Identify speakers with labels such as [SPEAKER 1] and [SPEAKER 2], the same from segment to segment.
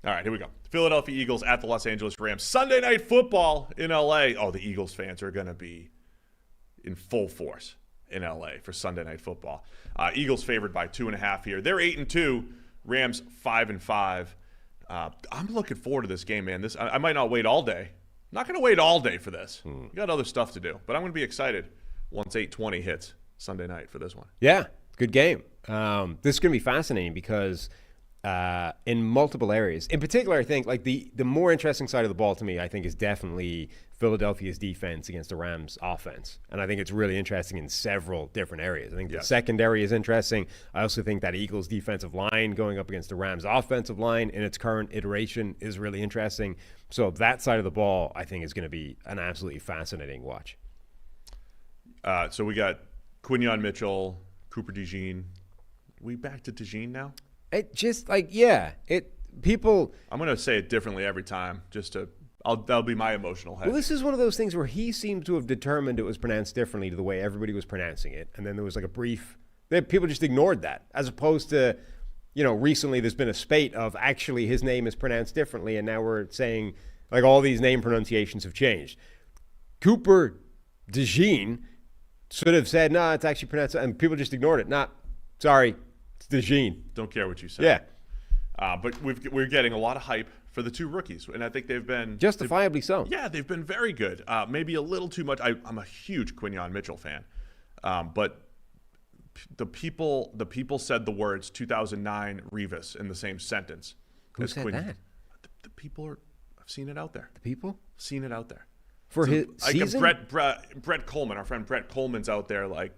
[SPEAKER 1] All right, here we go. Philadelphia Eagles at the Los Angeles Rams. Sunday Night Football in L.A. Oh, the Eagles fans are going to be in full force in L.A. for Sunday Night Football. Eagles favored by 2.5 here. They're 8-2. Rams 5-5. I'm looking forward to this game, man. I might not wait all day. I'm not going to wait all day for this. We got other stuff to do, but I'm going to be excited once 8:20 hits Sunday night for this one.
[SPEAKER 2] Yeah, good game. This is going to be fascinating because in multiple areas, in particular, I think like the more interesting side of the ball to me, I think, is definitely Philadelphia's defense against the Rams' offense. And I think it's really interesting in several different areas. I think the secondary is interesting. I also think that Eagles' defensive line going up against the Rams' offensive line in its current iteration is really interesting. So that side of the ball, I think, is going to be an absolutely fascinating watch.
[SPEAKER 1] So we got Quinyon Mitchell, Cooper DeJean. We back to DeJean now?
[SPEAKER 2] It just people.
[SPEAKER 1] I'm going to say it differently every time just to. That'll be my emotional head.
[SPEAKER 2] Well, this is one of those things where he seemed to have determined it was pronounced differently to the way everybody was pronouncing it. And then there was like a brief, people just ignored that, as opposed to, recently there's been a spate of actually his name is pronounced differently. And now we're saying like all these name pronunciations have changed. Cooper DeJean should have said, no, it's actually pronounced, and people just ignored it. Nah, sorry, it's DeJean.
[SPEAKER 1] Don't care what you say.
[SPEAKER 2] Yeah.
[SPEAKER 1] But we're getting a lot of hype for the two rookies, and I think they've been
[SPEAKER 2] justifiably so.
[SPEAKER 1] Yeah, they've been very good. Maybe a little too much. I'm a huge Quinyon Mitchell fan, but the people said the words 2009 Revis in the same sentence.
[SPEAKER 2] Who said that?
[SPEAKER 1] The people are. I've seen it out there.
[SPEAKER 2] The people?
[SPEAKER 1] Seen it out there.
[SPEAKER 2] For his season?
[SPEAKER 1] Brett Coleman, our friend Brett Coleman's out there like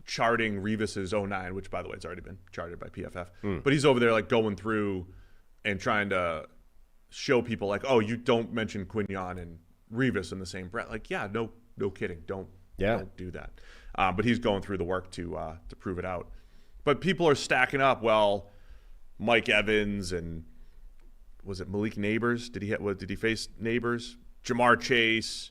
[SPEAKER 1] charting Revis's 09, which by the way it's already been charted by PFF. But he's over there like going through and trying to show people like, oh, you don't mention Quinyon and Revis in the same breath. Like, yeah, no kidding. Don't do that. But he's going through the work to prove it out. But people are stacking up. Well, Mike Evans and was it Malik Neighbors? Did he face Neighbors? Jamar Chase,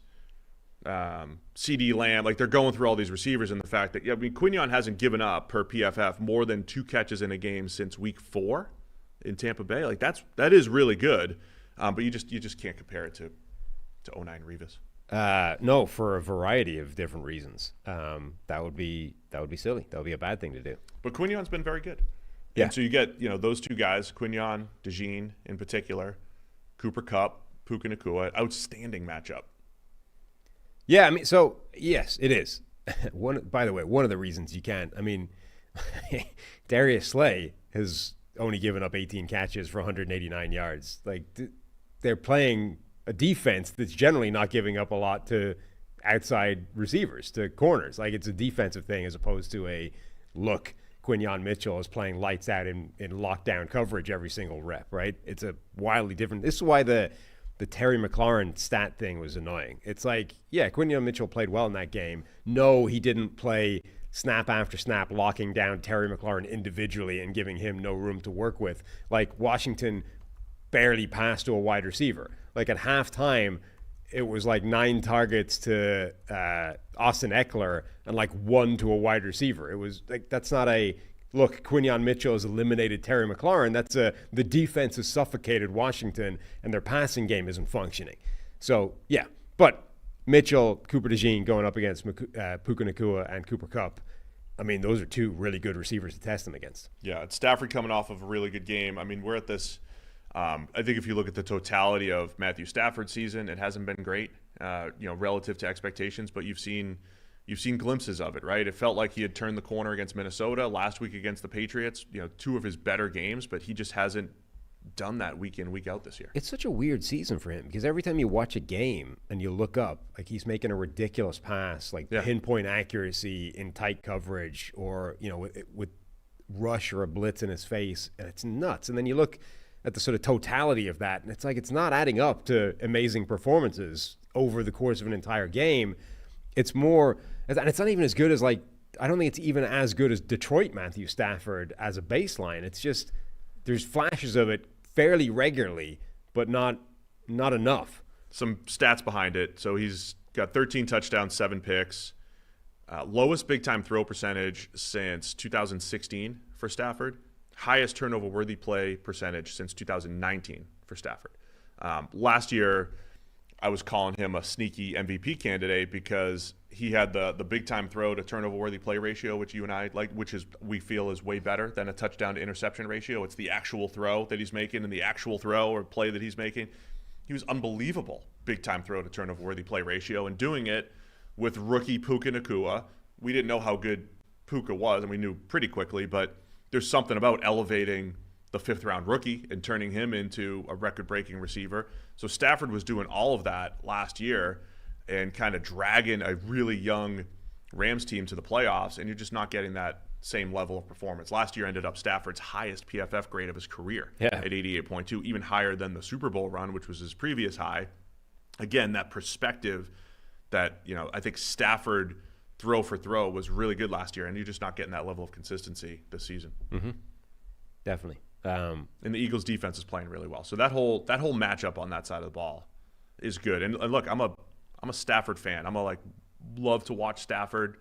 [SPEAKER 1] CD Lamb. Like they're going through all these receivers and the fact that Quinyon hasn't given up per PFF more than 2 catches in a game since week 4 in Tampa Bay. Like that is really good. But you just can't compare it to 09 Revis.
[SPEAKER 2] No, for a variety of different reasons. That would be silly. That would be a bad thing to do.
[SPEAKER 1] But Quinyon's been very good.
[SPEAKER 2] Yeah.
[SPEAKER 1] And so you get those two guys, Quinyon, DeJean in particular, Cooper Kupp, Puka Nacua, outstanding matchup.
[SPEAKER 2] Yeah, I mean, so yes, it is. By the way, one of the reasons you can't. I mean, Darius Slay has only given up 18 catches for 189 yards. Like they're playing a defense that's generally not giving up a lot to outside receivers, to corners. Like it's a defensive thing as opposed to a look. Quinyon Mitchell is playing lights out in lockdown coverage every single rep, right? It's a wildly different. This is why the Terry McLaurin stat thing was annoying. It's like, yeah, Quinyon Mitchell played well in that game. No, he didn't play snap after snap, locking down Terry McLaurin individually and giving him no room to work with. Like Washington barely passed to a wide receiver. Like at halftime, it was like 9 targets to Austin Eckler and like 1 to a wide receiver. It was like, that's not a look. Quinyon Mitchell has eliminated Terry McLaurin. That's the defense has suffocated Washington and their passing game isn't functioning. So yeah, but Mitchell, Cooper DeJean going up against Puka Nacua and Cooper Kupp. I mean, those are 2 really good receivers to test them against.
[SPEAKER 1] Yeah, it's Stafford coming off of a really good game. I mean, we're at this. I think if you look at the totality of Matthew Stafford's season, it hasn't been great, relative to expectations. But you've seen glimpses of it, right? It felt like he had turned the corner against Minnesota last week against the Patriots. 2 of his better games, but he just hasn't done that week in, week out this year.
[SPEAKER 2] It's such a weird season for him because every time you watch a game and you look up, like he's making a ridiculous pass, like pinpoint accuracy in tight coverage, or with rush or a blitz in his face, and it's nuts. And then you look at the sort of totality of that, and it's like it's not adding up to amazing performances over the course of an entire game. It's more, and it's not even as good as I don't think it's even as good as Detroit Matthew Stafford as a baseline. It's just there's flashes of it fairly regularly, but not enough.
[SPEAKER 1] Some stats behind it. So he's got 13 touchdowns, 7 picks, lowest big-time throw percentage since 2016 for Stafford. Highest turnover-worthy play percentage since 2019 for Stafford. Last year, I was calling him a sneaky MVP candidate because he had the big time throw to turnover worthy play ratio, which you and I like, which is we feel is way better than a touchdown to interception ratio. It's the actual throw that he's making and the actual throw or play that he's making. He was unbelievable big time throw to turnover worthy play ratio, and doing it with rookie Puka Nacua. We didn't know how good Puka was, and we knew pretty quickly, but there's something about elevating the 5th round rookie and turning him into a record-breaking receiver. So Stafford was doing all of that last year and kind of dragging a really young Rams team to the playoffs, and you're just not getting that same level of performance. Last year ended up Stafford's highest PFF grade of his career at 88.2, even higher than the Super Bowl run, which was his previous high. Again, that perspective that, I think Stafford throw for throw was really good last year, and you're just not getting that level of consistency this season.
[SPEAKER 2] Mm-hmm. Definitely.
[SPEAKER 1] And the Eagles defense is playing really well. So that whole matchup on that side of the ball is good. And look, I'm a Stafford fan. Love to watch Stafford.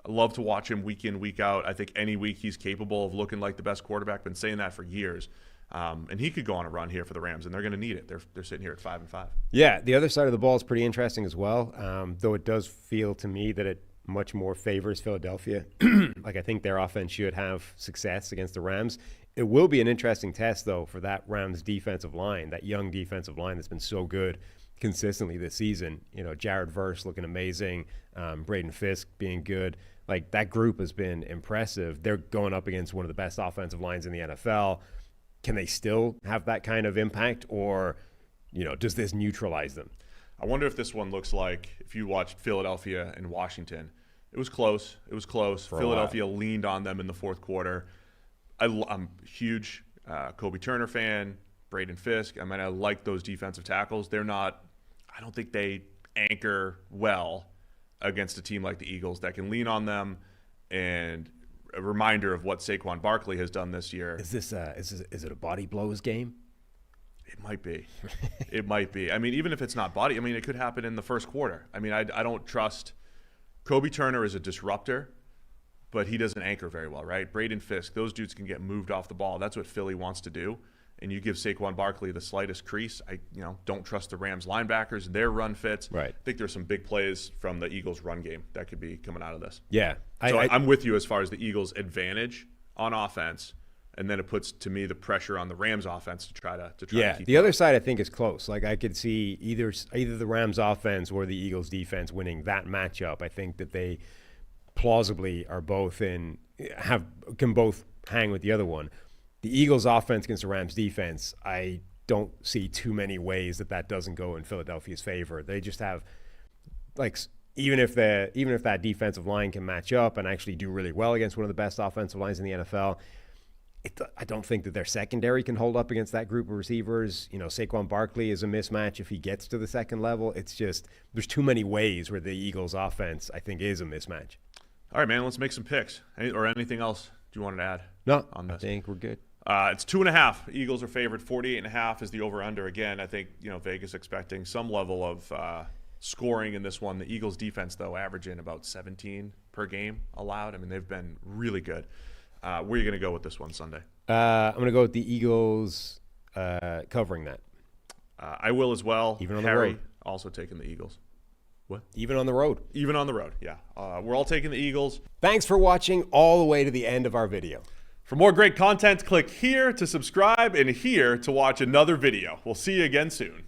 [SPEAKER 1] I love to watch him week in, week out. I think any week he's capable of looking like the best quarterback. Been saying that for years. And he could go on a run here for the Rams, and they're going to need it. They're sitting here at 5-5.
[SPEAKER 2] Yeah, the other side of the ball is pretty interesting as well, though it does feel to me that it much more favors Philadelphia. I think their offense should have success against the Rams. It will be an interesting test, though, for that Rams defensive line, that young defensive line that's been so good consistently this season. Jared Verse looking amazing, Braden Fisk being good. That group has been impressive. They're going up against one of the best offensive lines in the NFL. Can they still have that kind of impact, or, does this neutralize them?
[SPEAKER 1] I wonder if this one looks like, if you watched Philadelphia and Washington, it was close. Philadelphia leaned on them in the fourth quarter. I'm a huge Kobe Turner fan, Braden Fisk. I like those defensive tackles. I don't think they anchor well against a team like the Eagles that can lean on them. And a reminder of what Saquon Barkley has done this year.
[SPEAKER 2] Is it a body blows game?
[SPEAKER 1] It might be. It might be. Even if it's not body, it could happen in the first quarter. I don't trust. Kobe Turner is a disruptor, but he doesn't anchor very well, right? Braden Fisk, those dudes can get moved off the ball. That's what Philly wants to do. And you give Saquon Barkley the slightest crease. I don't trust the Rams linebackers, their run fits.
[SPEAKER 2] Right.
[SPEAKER 1] I think there's some big plays from the Eagles run game that could be coming out of this.
[SPEAKER 2] Yeah.
[SPEAKER 1] I'm with you as far as the Eagles' advantage on offense. And then it puts, to me, the pressure on the Rams offense to try to keep
[SPEAKER 2] the other side I think is close. I could see either the Rams offense or the Eagles defense winning that matchup. I think that they plausibly are can both hang with the other one. The Eagles offense against the Rams defense, I don't see too many ways that doesn't go in Philadelphia's favor. They just have even if that defensive line can match up and actually do really well against one of the best offensive lines in the NFL, I don't think that their secondary can hold up against that group of receivers. Saquon Barkley is a mismatch if he gets to the second level. It's just there's too many ways where the Eagles offense, I think, is a mismatch.
[SPEAKER 1] All right, man, let's make some picks. Or anything else you wanted to add?
[SPEAKER 2] No,
[SPEAKER 1] on this?
[SPEAKER 2] I think we're good.
[SPEAKER 1] It's 2.5. Eagles are favored. 48.5 is the over/under. Again, I think Vegas expecting some level of scoring in this one. The Eagles defense, though, averaging about 17 per game allowed. They've been really good. Where are you going to go with this one Sunday?
[SPEAKER 2] I'm going to go with the Eagles covering that.
[SPEAKER 1] I will as well.
[SPEAKER 2] Even on
[SPEAKER 1] Harry
[SPEAKER 2] the road.
[SPEAKER 1] Also taking the Eagles. What?
[SPEAKER 2] Even on the road.
[SPEAKER 1] Even on the road, yeah. We're all taking the Eagles.
[SPEAKER 2] Thanks for watching all the way to the end of our video.
[SPEAKER 1] For more great content, click here to subscribe and here to watch another video. We'll see you again soon.